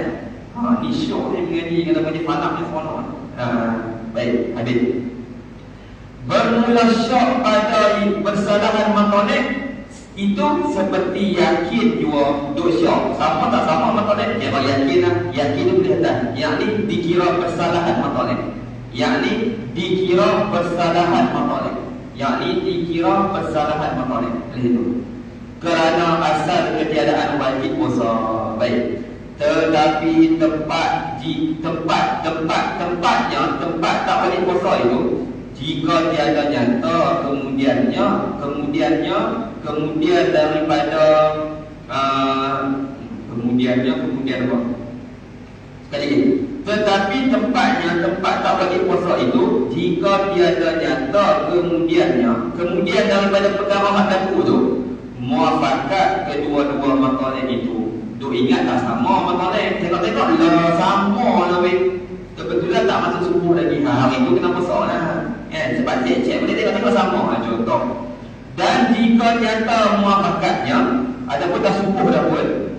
Ni syok dia mengaji kata macam falak ni seronok. Baik, habis. Bermula syok pada bersalahan maqalah itu seperti yakin jua duk syok. Sama tak sama maqalah? Dia bagi yakin lah. Yakin tu boleh datang. Yang ni dikira bersalahan maqalah. Boleh itu. Kerana asal ketiadaan wajib puasa. Baik. Tetapi tempatnya tak wajib puasa itu, jika tiada nyata kemudian daripada kemudian apa? Sekali lagi. Tetapi tempat tak bagi puasa itu, jika tiada nyata kemudian daripada perkara hak berlaku tu, muafakat kedua-dua maqalah itu. Duk ingat tak sama maqalah? Tengok-tengok lah sama lah weh. Kebetulan tak masuk subuh lagi. Hari itu kena puasa lah. Sebab cek boleh tengok-tengok sama. Contoh. Dan jika nyata muafakatnya, ada pun dah subuh dah pun,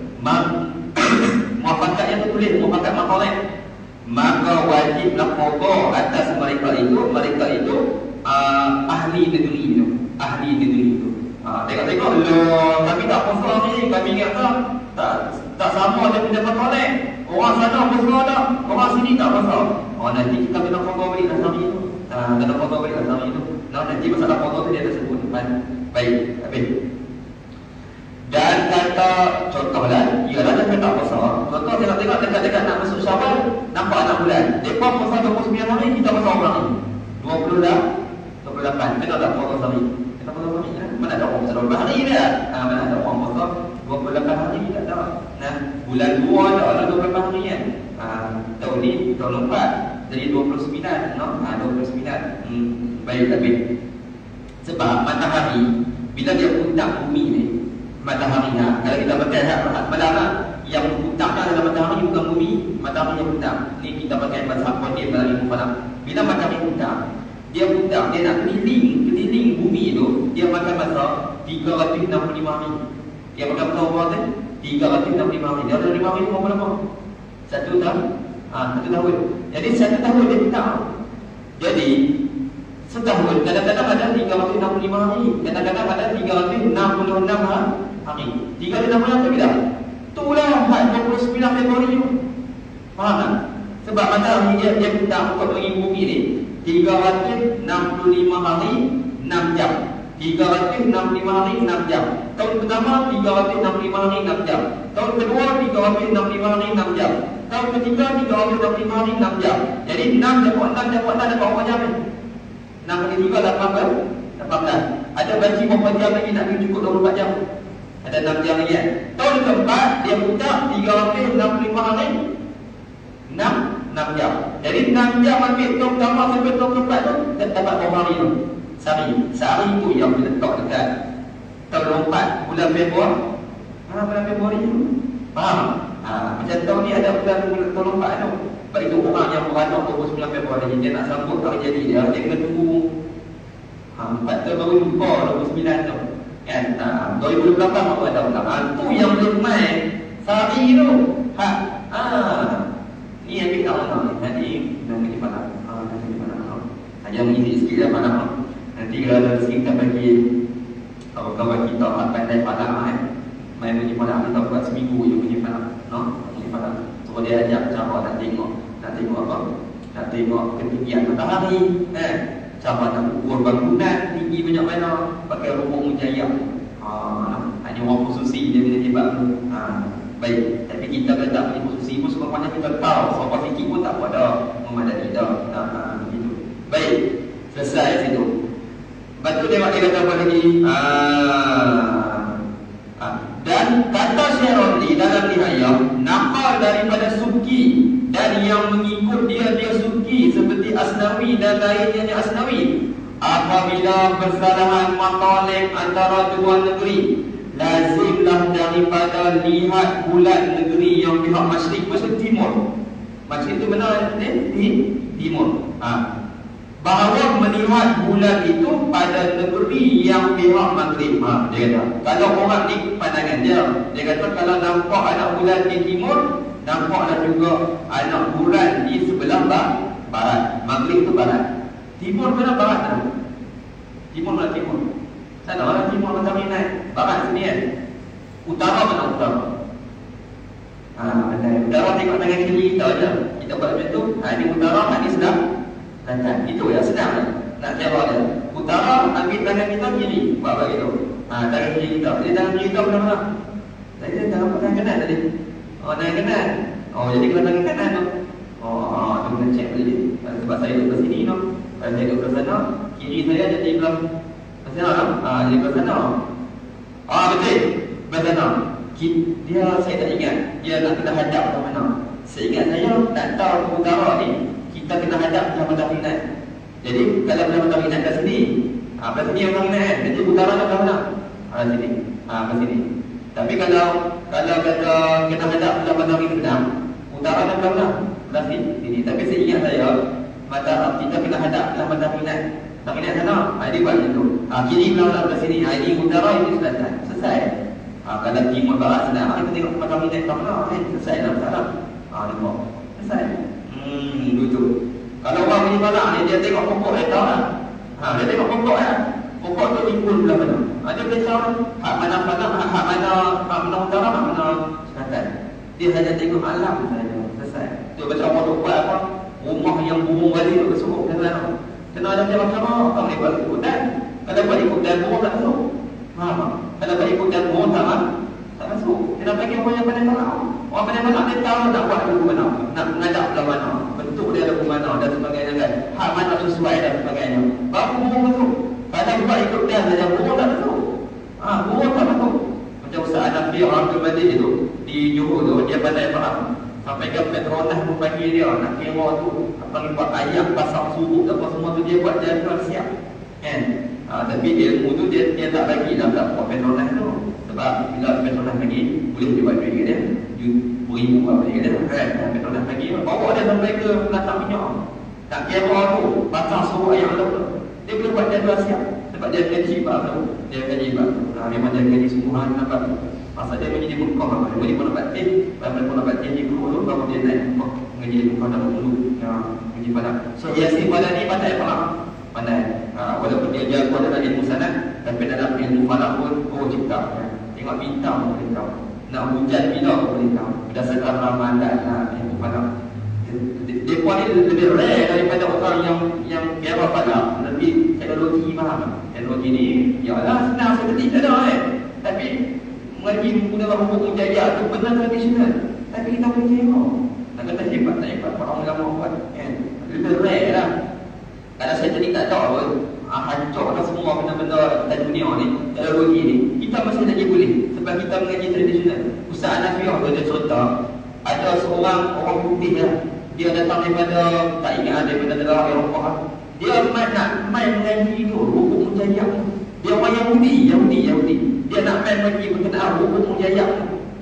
muafakatnya tu tulis muafakat maqalah, maka wajiblah qada atas mereka itu ahli negeri itu. Tengok-tengok loh, kami tak puasa ni, kami ingat tak sama dia punya petoleh. Orang sana puasa dah, orang sini tak puasa. Nanti kita kena qada balik asam itu. Kena qada balik asam itu. Nanti masalah qada tu dia tersebut depan. Baik, habis. Dan kata contohlah, ialah dia tak puasa. Contoh tengok-tengok dekat-dekat nak masuk Syawal, nampak anak bulan. Depa puasa 29 hari, kita puasa orang ni. 20 dah, 28. Kena tak puasa hari. Kena puasa hari kan? Mana ada orang puasa 12 hari dia? Mana ada orang puasa 28 hari tak ada. Nah, bulan 2 ada 28 hari kan? Tahun ni tahun 4. Jadi 29, no? 29. Baik, habis. Sebab matahari bila dia puncak bumi ni, matahari kalau kita pakai malam yang puncak dalam matahari bukan bumi, matahari yang puncak. Ni kita pakai bahasa Quran dalam ilmu falak. Bila matahari puncak, dia nak keliling bumi tu, dia makan masa 365 hari. Dia makan masa berapa tu? 365 hari. Dia ada 5 hari berapa lama? 1 tahun. 1 tahun. Jadi 1 tahun dia puncak. Jadi setahun kadang-kadang ada 365 hari, kadang-kadang ada 366 hari. 366 tu bila? Itulah 29 Februari tu. Faham tak? Sebab matahari dia puncak untuk bagi bumi ni 365 hari 6 jam. 365 hari 6 jam. Tahun pertama 365 hari 6 jam. Tahun kedua 365 hari 6 jam. Tahun ketiga 365 hari 6 jam. Jadi 6 dapat 6 dapat 6 dapat berapa jam ni? 6 kali 3 18. Ada bagi berapa jam lagi nak cukup 24 jam? Ada 6 jam lagi kan? Tahun keempat dia puncak 365 hari 6 jam. Jadi 6 jam ambil tahun pertama sampai tahun keempat tu dapat berapa hari tu? Sehari tu yang diletak dekat tahun 4 bulan Februari. Bulan Februari tu. Faham? Macam tahun ni ada bulan tahun 4 tu. Sebab itu orang yang beranak 29 Februari dia nak sambut hari jadi dia kena tunggu 4 tahun baru lupa 29 tu kan. 2018 baru ada ulang. Tu yang boleh main sehari tu. Ni yang kita tahu ni. Nanti kita pergi mana? Yang ini sikit dah mana? Nanti kalau ada rezeki kita bagi kawan-kawan kita pandai pandai main pergi mana? Kita buat seminggu je pergi mana? Pergi mana? So dia ajak cara nak tengok apa? Nak tengok ketinggian matahari, cara nak ukur bangunan tinggi banyak mana, pakai rumah mujayyab. Hanya orang khususi dia boleh hebat. Baik, tapi kita kalau tak punya khususi pun semuanya kita tahu, siapa sikit pun tak ada memadai dah. Begitu. Baik, selesai situ. Lepas tu dia kata apa lagi? Dan kata Syaroni dalam nihayah nakal daripada Suki dan yang mengikut dia Suki seperti Asnawi dan lainnya Asnawi, apabila bersalahan matalib antara dua negeri, lazimlah daripada lihat bulan negeri yang pihak masyrik, maksud timur. Masyrik itu benar di timur. Bahawa melihat bulan itu pada negeri yang pihak maghrib. Dia kata, kalau orang di pandangan dia kata kalau nampak anak bulan di timur, nampaklah juga anak bulan di sebelah barat. Maghrib itu barat. Timur mana barat tu? Timur mana timur? Sana mana timur macam ni naik? Barat sini kan? Utara mana utara? Utara tengok tangan kiri kita je. Kita buat macam tu. Ini utara, ini sebelah selatan. Itu ya, senang nak jawab dia. Utara ambil tangan kita kiri, buat begitu. Tangan kiri kita. Jadi tangan kiri kita mana-mana? Tadi dia tangan kanan tadi. Tangan kanan. Jadi kalau tangan kanan tu. Tu kena check tadi. Sebab saya duduk ke sini tu. Kalau saya duduk ke sana, kiri saya jadi belah sana tu. Jadi belah sana. Betul. Belah sana. Dia saya tak ingat. Dia nak kena hadap ke mana. Saya ingat saya tak tahu utara ni kita kena hadap belah matahari naik. Jadi kalau belah matahari naik kat sini, belah sini yang matahari naik kan. Jadi utara nak belah mana? Sini. Belah sini. Tapi kalau kata kena hadap belah matahari sedang, utara nak belah mana? Belah sini. Tapi saya ingat saya kita kena hadap belah matahari naik. Matahari naik sana. Dia buat macam tu. Kiri belah sini. Ini utara, ini selatan. Selesai. Kalau timur barat sedang, kita tengok matahari naik ke mana. Selesai dah masalah. Tengok. Selesai. Lucu. ni balak ni, dia tengok pokok dia tahu lah. Dia tengok pokok kan. Pokok tu timbul belah mana. Dia boleh tahu hak mana falak, hak mana utara, hak mana selatan. Dia hanya tengok alam saja. Selesai. Tu macam orang tu buat apa? Rumah yang burung balik tu kesuruh kan. Kena ada macam-macam. Tak boleh buat ikutan. Kalau buat ikutan burung tak masuk. Kalau buat ikutan burung tak masuk. Kena bagi orang yang pandai falak. Orang pandai falak dia tahu nak buat lagu mana, nak mengadap belah mana, bentuk dia lagu mana dan sebagainya kan. Hak mana sesuai dan sebagainya. Baru burung masuk. Kalau buat ikut dia saja burung tak masuk. Burung tak masuk. Macam Ustaz Hanafi orang Abdul itu di Johor tu, dia pandai falak. Sampai ke Petronas pun bagi dia nak kira tu apa ni buat ayam pasang surut apa semua tu dia buat dia siap kan. Tapi ilmu tu dia tak bagi dalam buat Petronas tu. Sebab bila Petronas bagi boleh dia buat duit dia beribu apa dia kan. Petronas bagi bawa dia sampai ke latar minyak tak kira tu pasang surut ayam tu dia boleh buat dia siap. Sebab dia gaji tu dia gaji memang dia gaji semua nampak. Masa dia menjadi Mekah, dia pun dapat tin, dia pun dapat tin di dulu, baru dia naik Mekah menjadi Mekah dalam dulu, menjadi Padang. So Yasin pada ni pandai falak, pandai. Walaupun dia jago dalam ilmu sanad, tapi dalam ilmu falak pun cipta. Tengok bintang pun boleh tahu, nak hujan bila pun boleh tahu. Berdasarkan ramalan ilmu falak. Dia pun ni lebih rare daripada orang yang kira falak, lebih teknologi faham. Teknologi ni, yalah senang seperti tak ada tapi mengaji menggunakan hukum jaya itu benar tradisional. Tapi kita boleh tengok. Tak kata hebat, tak hebat. Orang ulama buat kan. Lebih rare lah. Kalau saya tadi tak tahu apa, hancurkan semua benda-benda kita dunia ni, teknologi ni. Kita masih lagi boleh. Sebab kita mengaji tradisional. Ustaz Hanafi tu ada cerita. Ada seorang orang putih lah. Dia datang daripada, tak ingat daripada negara Eropah. Dia nak main mengaji tu, hukum jaya. Dia orang Yahudi. Dia nak main bagi berkenaan hukum jaya.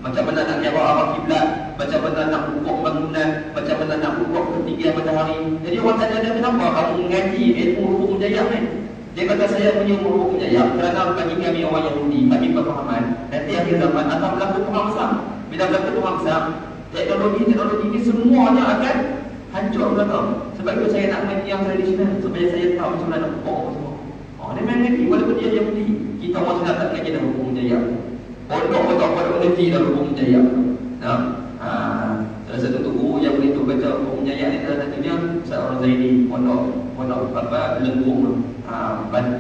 Macam mana nak kira arah kiblat, macam mana nak ukur bangunan, macam mana nak ukur ketinggian matahari. Jadi orang tanya dia, kenapa kamu mengaji ilmu hukum jaya ni? Dia kata saya punya hukum jaya kerana bagi kami orang Yahudi, bagi pemahaman nanti akhir zaman akan berlaku perang besar. Bila berlaku perang besar, teknologi ni semuanya akan hancur belakang. Sebab itu saya nak mengaji yang tradisional supaya saya tahu macam mana nak ukur semua. Dia main mengaji walaupun dia Yahudi. Kita orang senang tak mengaji dalam hukum jaya. Pondok atau pada mengaji dalam hukum jaya. Salah satu guru yang boleh tu baca hukum jaya ni salah satunya seorang Zaini. Pondok apa Lenggung.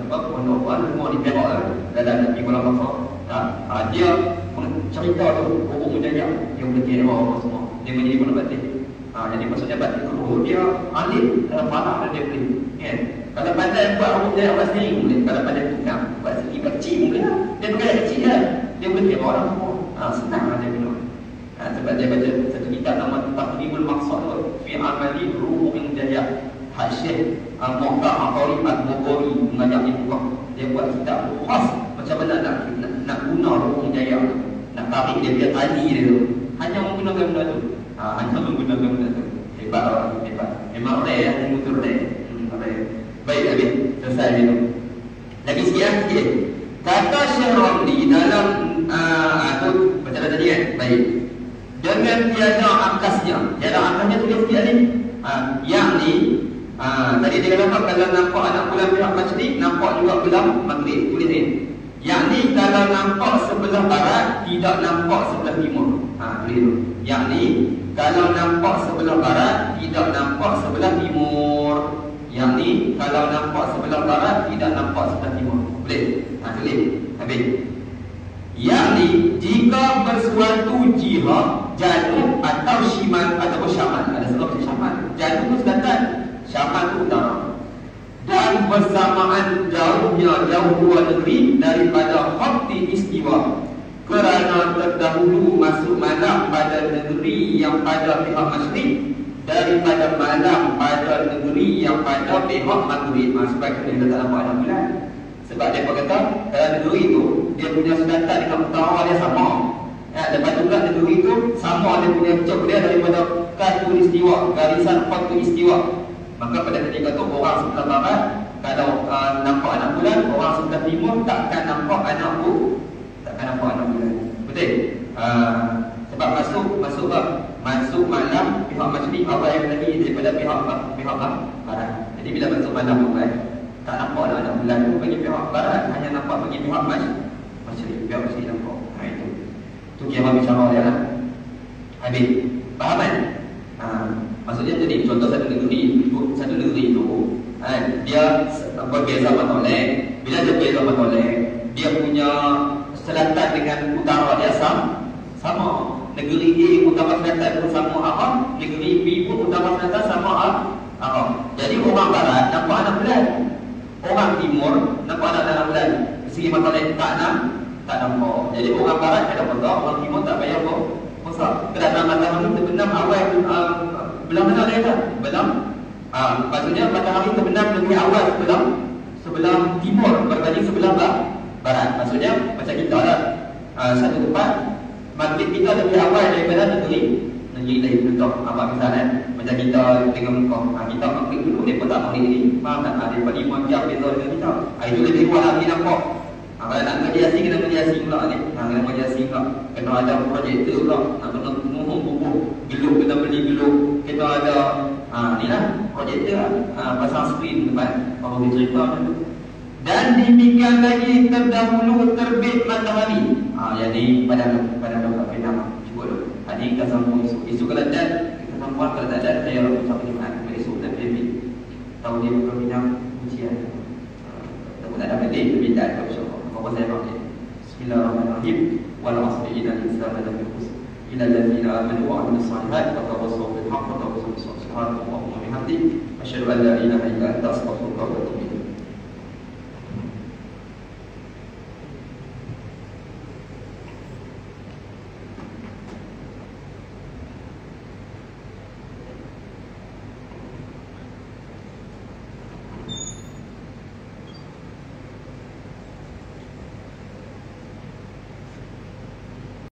Pondok Lenggung di Perak lah. Dalam Nabi Kuala Lumpur. Dia cerita tu hukum jaya yang boleh kira apa semua. Dia menjadi pondok batik. Jadi maksudnya batik tu dia alim dalam falak dan dia boleh kan. Kalau pandai buat hukum jaya orang sendiri boleh. Kalau pandai tukang buat segi kecil boleh lah. Dia bukan kecil lah. Dia boleh kira orang semua. Senang lah dia minum. Sebab dia baca satu kitab nama Taqribul Maqsad fi Amali Ruhul Jaya. Hak Syekh Muhtar Aqarib Al-Mughori mengajar di Mekah. Dia buat kitab khas macam mana nak guna Ruhul Jaya. Nak tarik dia biar tadi dia tu. Hanya menggunakan benda tu. Hanya menggunakan benda tu. Hebat orang, hebat. Memang rare ya, betul rare. Baik, habis. Selesai minum. Lagi sikit. Kata Syekh Ramli dalam tu macam tadi kan? Baik. Dengan tiada angkasnya. Tiada angkasnya tulis sikit ni. Yang ni tadi dia kata kalau nampak anak bulan pihak masyrik, nampak juga bulan maghrib. Tulis ni. Yang ni kalau nampak sebelah barat, tidak nampak sebelah timur. Tulis tu. Yang ni kalau nampak sebelah barat, tidak nampak sebelah timur. Yang ni kalau nampak sebelah barat, tidak nampak sebelah timur. Boleh? Tulis. Habis. Yang ni jika bersuatu jihad, janub atau shimal atau syamal. Ada sebab syamal. Janub itu selatan, syamal itu utara. Dan bersamaan jauh dua negeri daripada khatti istiwa. Kerana terdahulu masuk malam pada negeri yang pada pihak masyrik daripada malam pada negeri yang pada pihak maghrib. Sebab itu dia tak nampak ada bulan. Sebab dia kata dalam negeri itu dia punya selatan dengan utara dia sama. Lepas tu pula negeri itu sama dia punya cok dia daripada khatulistiwa, garisan khatulistiwa. Maka pada ketika itu orang sebelah barat kalau nampak anak bulan, orang sebelah timur takkan nampak anak bulan. Betul? Sebab masuk bab masuk malam pihak masyriq awal lagi daripada pihak barat. Jadi bila masuk malam awal tak nampak dah ada bulan tu bagi pihak barat, hanya nampak bagi pihak masyriq. Pihak masyriq nampak. Itu kira bicara dia lah. Habis. Faham kan? Maksudnya jadi contoh satu negeri itu dia berbeza matolek. Bila dia berbeza matolek, dia punya selatan dengan utara dia sama. Negeri A utara selatan pun sama arah, negeri B pun utara selatan sama arah. Jadi orang barat nampak anak bulan, orang timur nampak anak bulan. Segi matolek tak nampak. Jadi orang barat ada besar, orang timur tak payah besar. Kedatangan matahari terbenam awal belah mana dia tak? Belah. Maksudnya matahari terbenam lebih awal sebelah timur berbanding sebelah barat. Maksudnya macam kita lah. Satu tempat maghrib kita lebih awal daripada negeri lain contoh. Misalnya macam kita tengok muka, kita maghrib dulu, mereka tak maghrib ni. Faham tak? Daripada 5 jam beza dengan kita. Itu lebih kuat lagi nampak. Kalau nak mediasi, kena mediasi pula ni. Kena mediasi pula. Kena ada projektor pula. Nak kena mohon bubuh geluk, kena beli geluk. Kena ada ni lah projektor lah. Pasang skrin depan. Baru dia cerita macam tu. Dan demikian lagi terdahulu terbit matahari. Yang ni pada doktor Penang. Cuba dulu. Ini kita sambung isu kelantan. Kita sambung kalau tak ada, saya lakukan sampai Jumaat. Isu dan PB. Tahu dia doktor Penang ujian. Tak ada penting, tapi tak ada insyaAllah. Apa saya pakai? Bismillahirrahmanirrahim. Wal 'asri innal insana lafi khusr. Illa alladziina aamanu wa 'amilus shalihaati wa tawassaw bil haqqi wa tawassaw bis sabr. Subhanallahumma wa bihamdihi, asyhadu an la ilaha illa anta, astaghfiruka wa atubu ilaik.